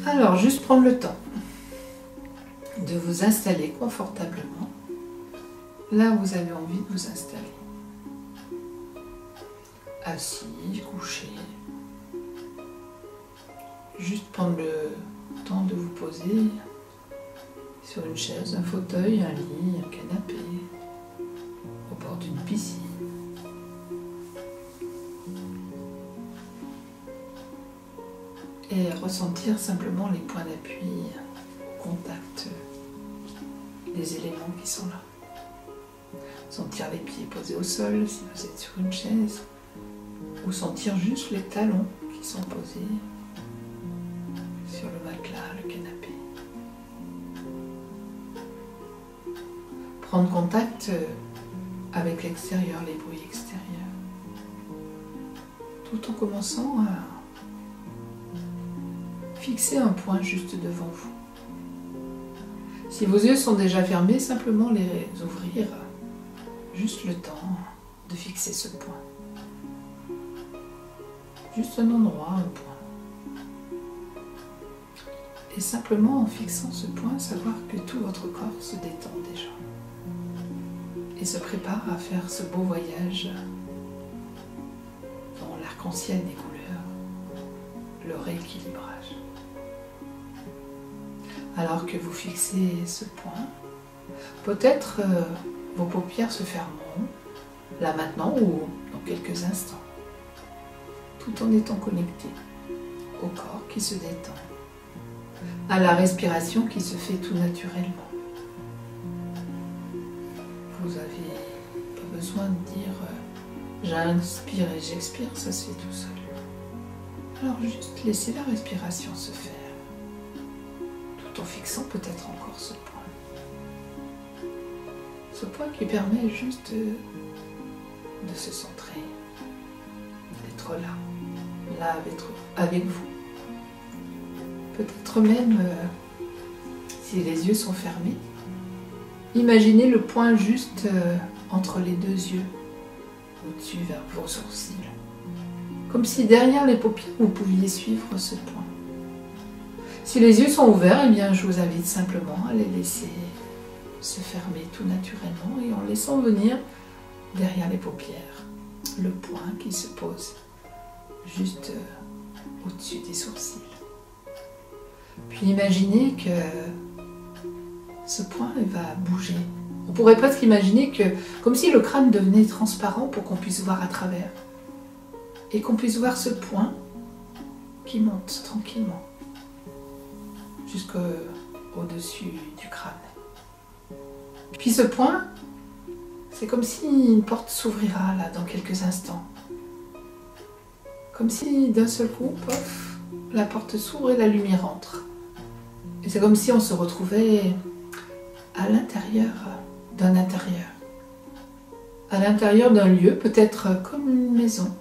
Alors, juste prendre le temps de vous installer confortablement là où vous avez envie de vous installer. Assis, couché. Juste prendre le temps de vous poser sur une chaise, un fauteuil, un lit, un canapé, au bord d'une piscine. Et ressentir simplement les points d'appui au contact des éléments qui sont là. Sentir les pieds posés au sol si vous êtes sur une chaise, ou sentir juste les talons qui sont posés sur le matelas, le canapé. Prendre contact avec l'extérieur, les bruits extérieurs, tout en commençant à fixer un point juste devant vous. Si vos yeux sont déjà fermés, simplement les ouvrir, juste le temps de fixer ce point. Juste un endroit, un point. Et simplement en fixant ce point, savoir que tout votre corps se détend déjà. Et se prépare à faire ce beau voyage dans l'arc-en-ciel des couleurs, le rééquilibrage. Alors que vous fixez ce point, peut-être vos paupières se fermeront, là maintenant ou dans quelques instants, tout en étant connecté au corps qui se détend, à la respiration qui se fait tout naturellement. Vous n'avez pas besoin de dire j'inspire et j'expire, ça se fait tout seul. Alors juste laissez la respiration se faire, tout en fixant peut-être encore ce point. Ce point qui permet juste de se centrer, d'être là avec vous. Peut-être même, si les yeux sont fermés, imaginez le point juste entre les deux yeux, au-dessus vers vos sourcils. Comme si derrière les paupières, vous pouviez suivre ce point. Si les yeux sont ouverts, eh bien, je vous invite simplement à les laisser se fermer tout naturellement et en laissant venir derrière les paupières le point qui se pose juste au-dessus des sourcils. Puis imaginez que ce point va bouger. On pourrait presque imaginer que, comme si le crâne devenait transparent pour qu'on puisse voir à travers. Et qu'on puisse voir ce point qui monte tranquillement jusqu'au-dessus du crâne. Puis ce point, c'est comme si une porte s'ouvrira là dans quelques instants. Comme si d'un seul coup, pof, la porte s'ouvre et la lumière entre. Et c'est comme si on se retrouvait à l'intérieur d'un intérieur. À l'intérieur d'un lieu, peut-être comme une maison.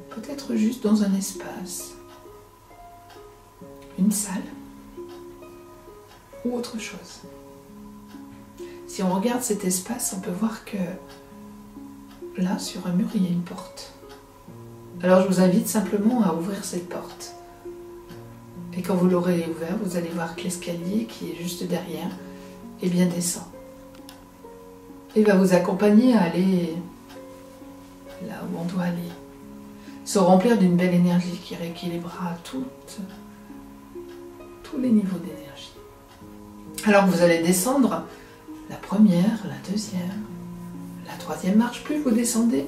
Peut-être juste dans un espace. Une salle. Ou autre chose. Si on regarde cet espace, on peut voir que là, sur un mur, il y a une porte. Alors je vous invite simplement à ouvrir cette porte. Et quand vous l'aurez ouvert, vous allez voir que l'escalier qui est juste derrière, eh bien descend. Et va vous accompagner à aller là où on doit aller. Se remplir d'une belle énergie qui rééquilibrera tous les niveaux d'énergie. Alors vous allez descendre la première, la deuxième, la troisième marche. Plus vous descendez,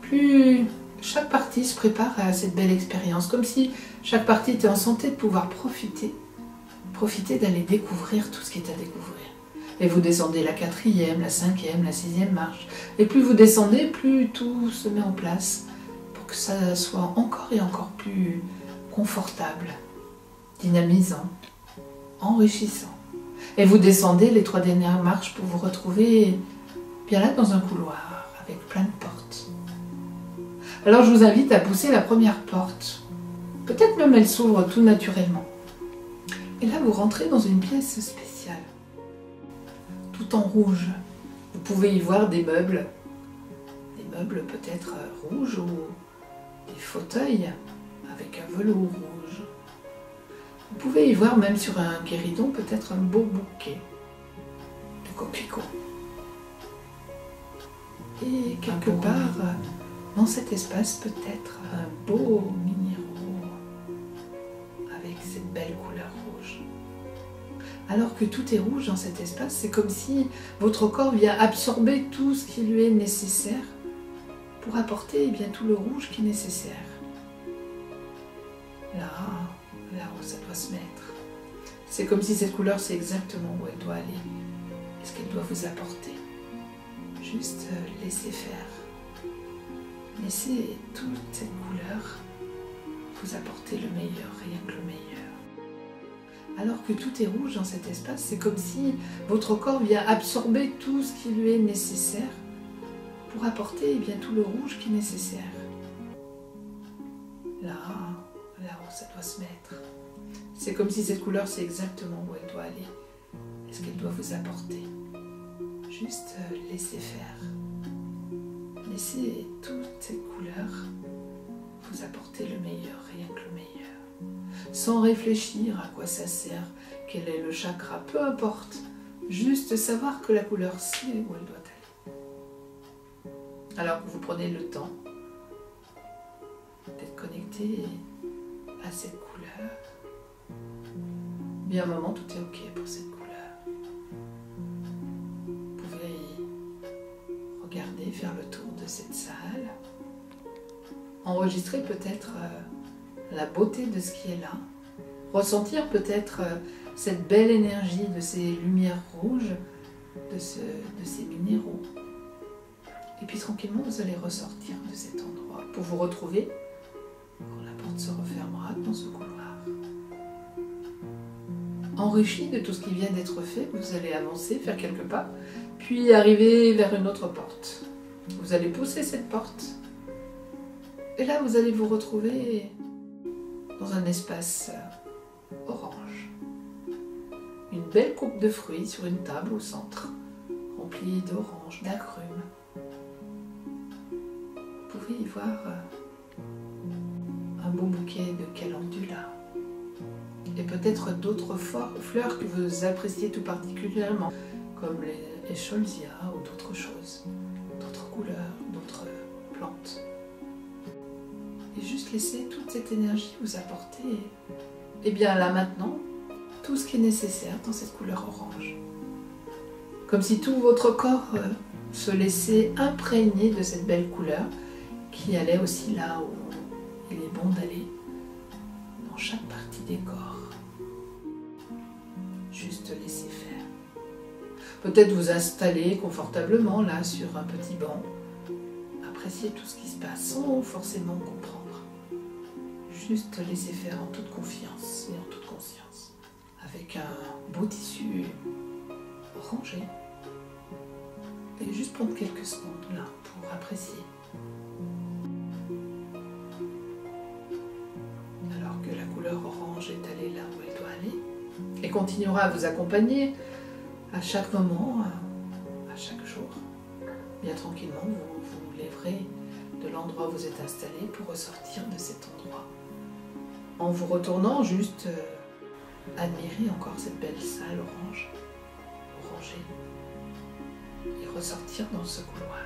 plus chaque partie se prépare à cette belle expérience. Comme si chaque partie était en santé de pouvoir profiter d'aller découvrir tout ce qui est à découvrir. Et vous descendez la quatrième, la cinquième, la sixième marche. Et plus vous descendez, plus tout se met en place pour que ça soit encore et encore plus confortable, dynamisant, enrichissant. Et vous descendez les 3 dernières marches pour vous retrouver bien là dans un couloir avec plein de portes. Alors je vous invite à pousser la première porte. Peut-être même elle s'ouvre tout naturellement. Et là vous rentrez dans une pièce spéciale, tout en rouge. Vous pouvez y voir des meubles peut-être rouges ou des fauteuils avec un velours rouge. Vous pouvez y voir même sur un guéridon peut-être un beau bouquet de coquelicots. Et quelque part, dans cet espace, peut-être un beau minéraux avec cette belle couleur rouge. Alors que tout est rouge dans cet espace, c'est comme si votre corps vient absorber tout ce qui lui est nécessaire pour apporter bien, tout le rouge qui est nécessaire. Là où ça doit se mettre. C'est comme si cette couleur, c'est exactement où elle doit aller. Ce qu'elle doit vous apporter. Juste laissez faire. Laissez toute cette couleur vous apporter le meilleur, rien que le meilleur. Alors que tout est rouge dans cet espace, c'est comme si votre corps vient absorber tout ce qui lui est nécessaire pour apporter bien, tout le rouge qui est nécessaire. Là où ça doit se mettre. C'est comme si cette couleur, c'est exactement où elle doit aller. Et ce qu'elle doit vous apporter. Juste laissez faire. Laissez toute cette couleur vous apporter le meilleur, rien que le meilleur. Sans réfléchir à quoi ça sert, quel est le chakra, peu importe. Juste savoir que la couleur, c'est où elle doit aller. Alors que vous prenez le temps d'être connecté à cette couleur. Bien un moment, tout est ok pour cette couleur. Vous pouvez regarder, faire le tour de cette salle. Enregistrer peut-être la beauté de ce qui est là. Ressentir peut-être cette belle énergie de ces lumières rouges, de ces minéraux. Et puis tranquillement, vous allez ressortir de cet endroit pour vous retrouver quand la porte se refermera dans ce couloir. Enrichi de tout ce qui vient d'être fait, vous allez avancer, faire quelques pas, puis arriver vers une autre porte. Vous allez pousser cette porte. Et là, vous allez vous retrouver dans un espace orange. Une belle coupe de fruits sur une table au centre, remplie d'oranges, d'agrumes. Vous pouvez y voir un beau bouquet de calendula. Et peut-être d'autres fleurs que vous appréciez tout particulièrement, comme les cholsias ou d'autres choses, d'autres couleurs, d'autres plantes. Et juste laisser toute cette énergie vous apporter, et bien là maintenant, tout ce qui est nécessaire dans cette couleur orange. Comme si tout votre corps se laissait imprégner de cette belle couleur qui allait aussi là où il est bon d'aller, dans chaque partie des corps. Juste laisser faire. Peut-être vous installer confortablement là sur un petit banc. Apprécier tout ce qui se passe sans forcément comprendre. Juste laisser faire en toute confiance et en toute conscience. Avec un beau tissu orangé. Et juste prendre quelques secondes là pour apprécier. Alors que la couleur orange est allée là où elle doit aller. Et continuera à vous accompagner à chaque moment, à chaque jour. Bien tranquillement, vous vous lèverez de l'endroit où vous êtes installé pour ressortir de cet endroit. En vous retournant, juste admirer encore cette belle salle orangée, et ressortir dans ce couloir.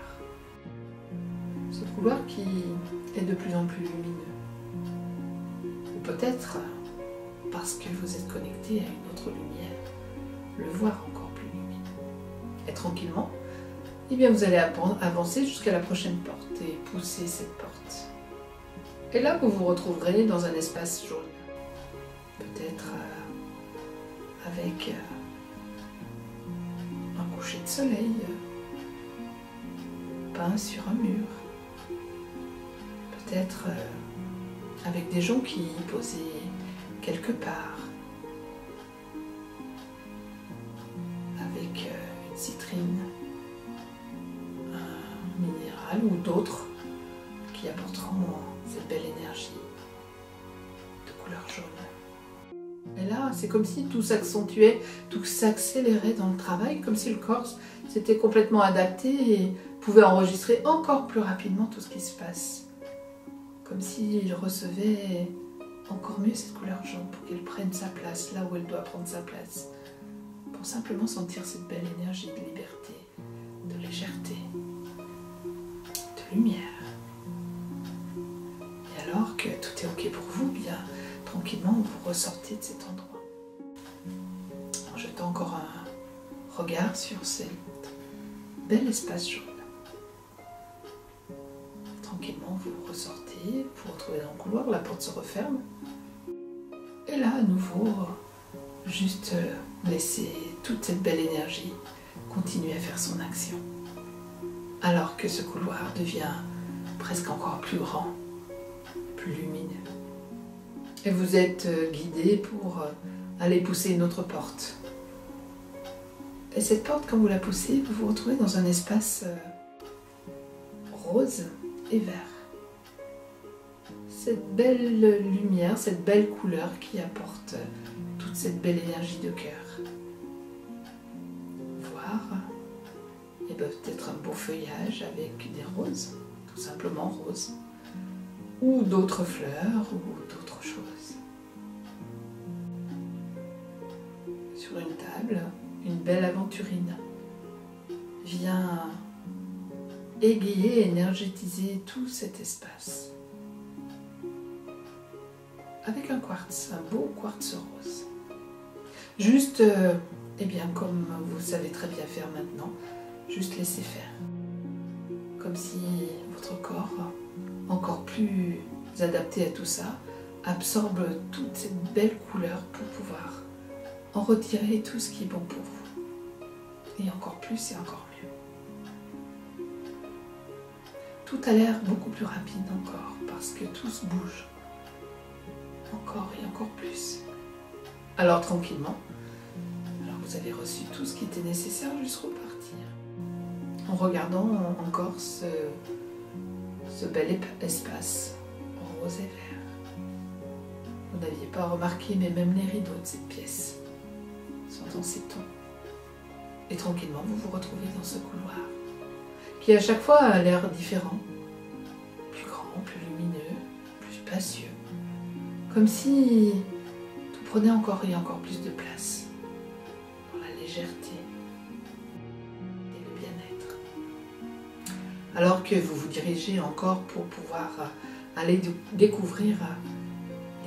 Ce couloir qui est de plus en plus lumineux. Ou peut-être, parce que vous êtes connecté à une autre lumière, le voir encore plus lumineux. Et tranquillement, eh bien vous allez avancer jusqu'à la prochaine porte et pousser cette porte. Et là, vous vous retrouverez dans un espace jaune. Peut-être avec un coucher de soleil peint sur un mur. Peut-être avec des jonquilles posées quelque part. Avec une citrine, un minéral ou d'autres qui apporteront cette belle énergie de couleur jaune. Et là, c'est comme si tout s'accentuait, tout s'accélérait dans le travail, comme si le corps s'était complètement adapté et pouvait enregistrer encore plus rapidement tout ce qui se passe. Comme s'il recevait encore mieux cette couleur jaune pour qu'elle prenne sa place là où elle doit prendre sa place. Pour simplement sentir cette belle énergie de liberté, de légèreté, de lumière. Et alors que tout est ok pour vous, bien tranquillement vous ressortez de cet endroit. En jetant encore un regard sur cet bel espace jaune. Tranquillement vous ressortez, vous vous retrouvez dans le couloir, la porte se referme. Et là à nouveau, juste laisser toute cette belle énergie continuer à faire son action. Alors que ce couloir devient presque encore plus grand, plus lumineux. Et vous êtes guidé pour aller pousser une autre porte. Et cette porte, quand vous la poussez, vous vous retrouvez dans un espace rose et vert. Cette belle lumière, cette belle couleur qui apporte toute cette belle énergie de cœur. Voir, et peut-être un beau feuillage avec des roses, tout simplement roses, ou d'autres fleurs, ou d'autres choses. Sur une table, une belle aventurine vient égayer, énergétiser tout cet espace. Avec un quartz, un beau quartz rose. Juste, eh bien, comme vous savez très bien faire maintenant, juste laisser faire. Comme si votre corps, encore plus adapté à tout ça, absorbe toute cette belle couleur pour pouvoir en retirer tout ce qui est bon pour vous. Et encore plus et encore mieux. Tout a l'air beaucoup plus rapide encore, parce que tout se bouge. Encore et encore plus. Alors tranquillement, alors vous avez reçu tout ce qui était nécessaire, juste repartir. En regardant encore ce bel espace rose et vert. Vous n'aviez pas remarqué, mais même les rideaux de cette pièce sont dans ces tons. Et tranquillement, vous vous retrouvez dans ce couloir, qui à chaque fois a l'air différent, plus grand, plus lumineux, plus spacieux. Comme si tout prenait encore et encore plus de place dans la légèreté et le bien-être. Alors que vous vous dirigez encore pour pouvoir aller découvrir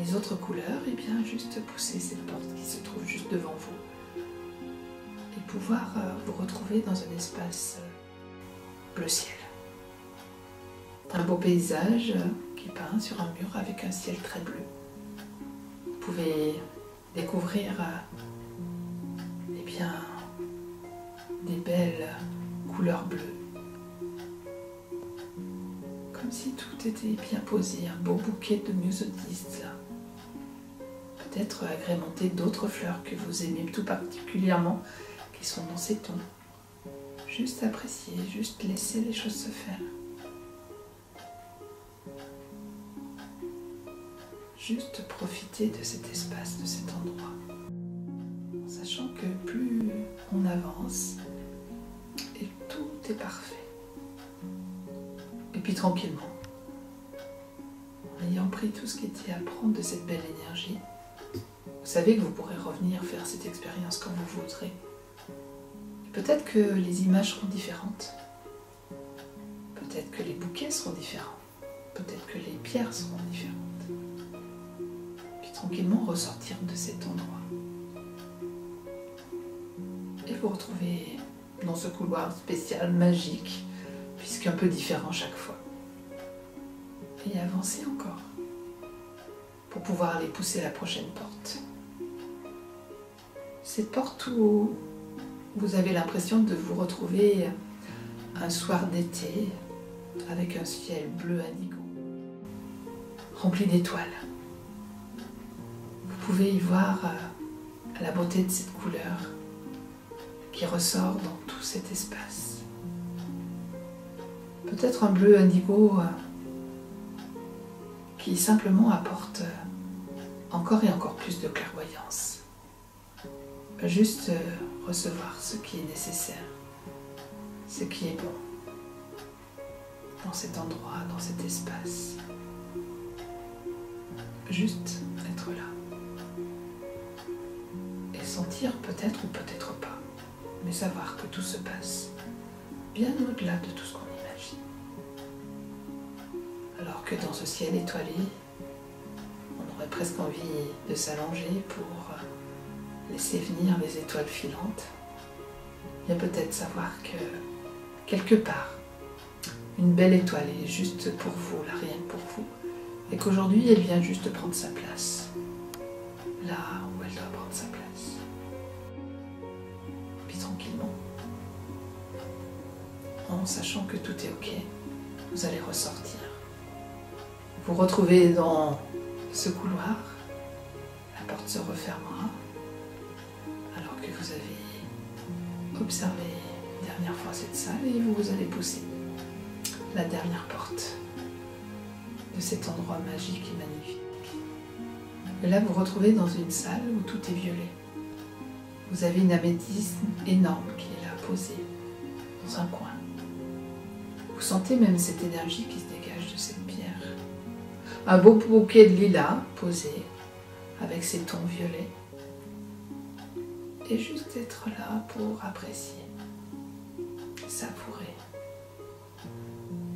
les autres couleurs, et bien juste pousser cette porte qui se trouve juste devant vous et pouvoir vous retrouver dans un espace bleu ciel. Un beau paysage qui peint sur un mur avec un ciel très bleu. Vous pouvez découvrir eh bien, des belles couleurs bleues. Comme si tout était bien posé, un beau bouquet de myosotis là. Peut-être agrémenté d'autres fleurs que vous aimez tout particulièrement, qui sont dans ces tons. Juste apprécier, juste laisser les choses se faire. Juste profiter de cet espace, de cet endroit, en sachant que plus on avance, et tout est parfait. Et puis tranquillement, en ayant pris tout ce qui était à prendre de cette belle énergie, vous savez que vous pourrez revenir faire cette expérience quand vous voudrez. Peut-être que les images seront différentes, peut-être que les bouquets seront différents, peut-être que les pierres seront différentes. Tranquillement ressortir de cet endroit et vous retrouver dans ce couloir spécial, magique, puisqu'un peu différent chaque fois, et avancer encore pour pouvoir aller pousser la prochaine porte. Cette porte où vous avez l'impression de vous retrouver un soir d'été avec un ciel bleu indigo rempli d'étoiles. Vous pouvez y voir la beauté de cette couleur qui ressort dans tout cet espace. Peut-être un bleu indigo qui simplement apporte encore et encore plus de clairvoyance. Juste recevoir ce qui est nécessaire, ce qui est bon dans cet endroit, dans cet espace. Juste ressentir peut-être ou peut-être pas, mais savoir que tout se passe bien au-delà de tout ce qu'on imagine. Alors que dans ce ciel étoilé, on aurait presque envie de s'allonger pour laisser venir les étoiles filantes. Il y a peut-être savoir que quelque part, une belle étoile est juste pour vous, là, rien que pour vous, et qu'aujourd'hui elle vient juste prendre sa place, là où elle doit prendre sa place. Puis tranquillement, en sachant que tout est ok, vous allez ressortir. Vous retrouvez dans ce couloir, la porte se refermera, alors que vous avez observé la dernière fois cette salle et vous allez pousser la dernière porte de cet endroit magique et magnifique. Et là, vous vous retrouvez dans une salle où tout est violet. Vous avez une améthyste énorme qui est là, posée dans un coin. Vous sentez même cette énergie qui se dégage de cette pierre. Un beau bouquet de lilas posé avec ses tons violets. Et juste être là pour apprécier, savourer.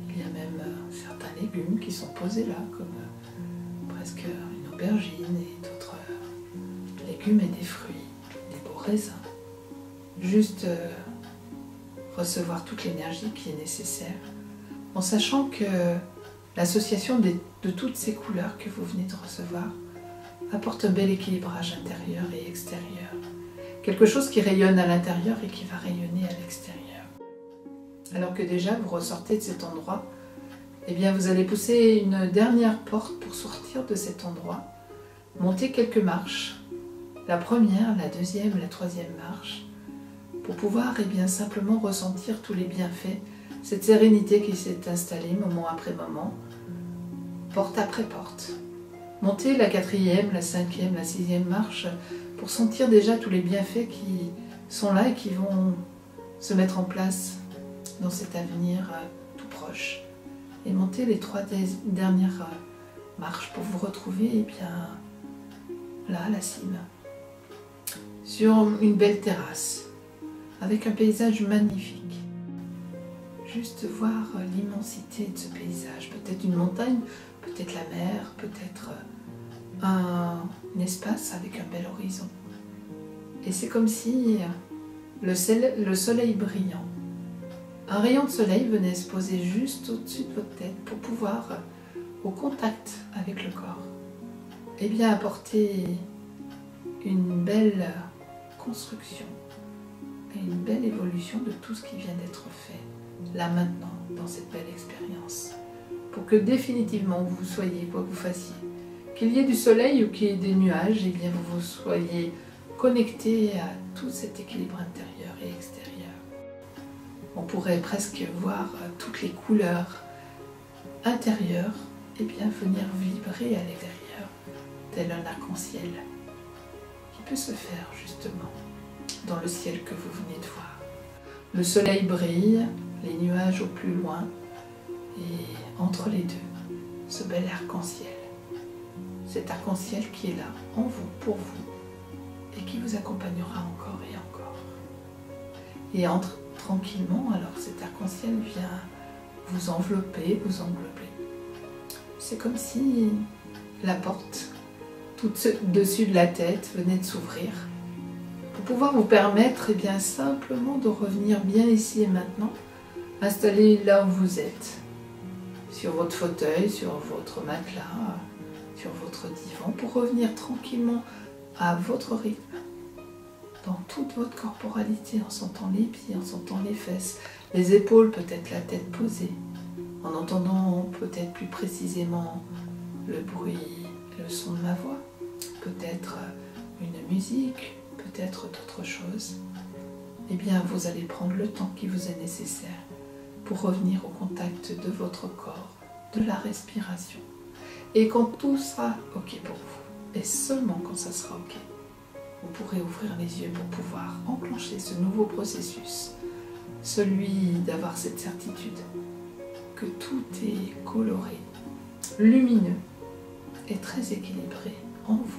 Il y a même certains légumes qui sont posés là, comme presque une aubergine et d'autres légumes et des fruits, des beaux raisins. Juste recevoir toute l'énergie qui est nécessaire, en sachant que l'association de toutes ces couleurs que vous venez de recevoir apporte un bel équilibrage intérieur et extérieur. Quelque chose qui rayonne à l'intérieur et qui va rayonner à l'extérieur. Alors que déjà vous ressortez de cet endroit, eh bien vous allez pousser une dernière porte pour sortir de cet endroit, monter quelques marches, la première, la deuxième, la troisième marche, pour pouvoir eh bien, simplement ressentir tous les bienfaits, cette sérénité qui s'est installée moment après moment, porte après porte. Monter la quatrième, la cinquième, la sixième marche pour sentir déjà tous les bienfaits qui sont là et qui vont se mettre en place dans cet avenir tout proche. Et monter les trois dernières marches pour vous retrouver eh bien, là à la cime, sur une belle terrasse, avec un paysage magnifique. Juste voir l'immensité de ce paysage, peut-être une montagne, peut-être la mer, peut-être un espace avec un bel horizon. Et c'est comme si le soleil brillant, un rayon de soleil venait se poser juste au-dessus de votre tête pour pouvoir, au contact avec le corps, eh bien apporter une belle construction et une belle évolution de tout ce qui vient d'être fait, là maintenant, dans cette belle expérience. Pour que définitivement vous soyez, quoi que vous fassiez, qu'il y ait du soleil ou qu'il y ait des nuages, eh bien vous soyez connecté à tout cet équilibre intérieur et extérieur. On pourrait presque voir toutes les couleurs intérieures et bien venir vibrer à l'extérieur, tel un arc-en-ciel qui peut se faire justement dans le ciel que vous venez de voir. Le soleil brille, les nuages au plus loin et entre les deux, ce bel arc-en-ciel. Cet arc-en-ciel qui est là, en vous, pour vous, et qui vous accompagnera encore et encore. Et entre tranquillement, alors cet arc-en-ciel vient vous envelopper, vous englober. C'est comme si la porte, tout dessus de la tête, venait de s'ouvrir, pour pouvoir vous permettre, eh bien, simplement de revenir bien ici et maintenant, installé là où vous êtes, sur votre fauteuil, sur votre matelas, sur votre divan, pour revenir tranquillement à votre rythme, dans toute votre corporalité, en sentant les pieds, en sentant les fesses, les épaules, peut-être la tête posée, en entendant peut-être plus précisément le bruit, le son de ma voix, peut-être une musique, peut-être d'autres choses. Eh bien, vous allez prendre le temps qui vous est nécessaire pour revenir au contact de votre corps, de la respiration. Et quand tout sera OK pour vous, et seulement quand ça sera OK, vous pourrez ouvrir les yeux pour pouvoir enclencher ce nouveau processus, celui d'avoir cette certitude que tout est coloré, lumineux et très équilibré en vous.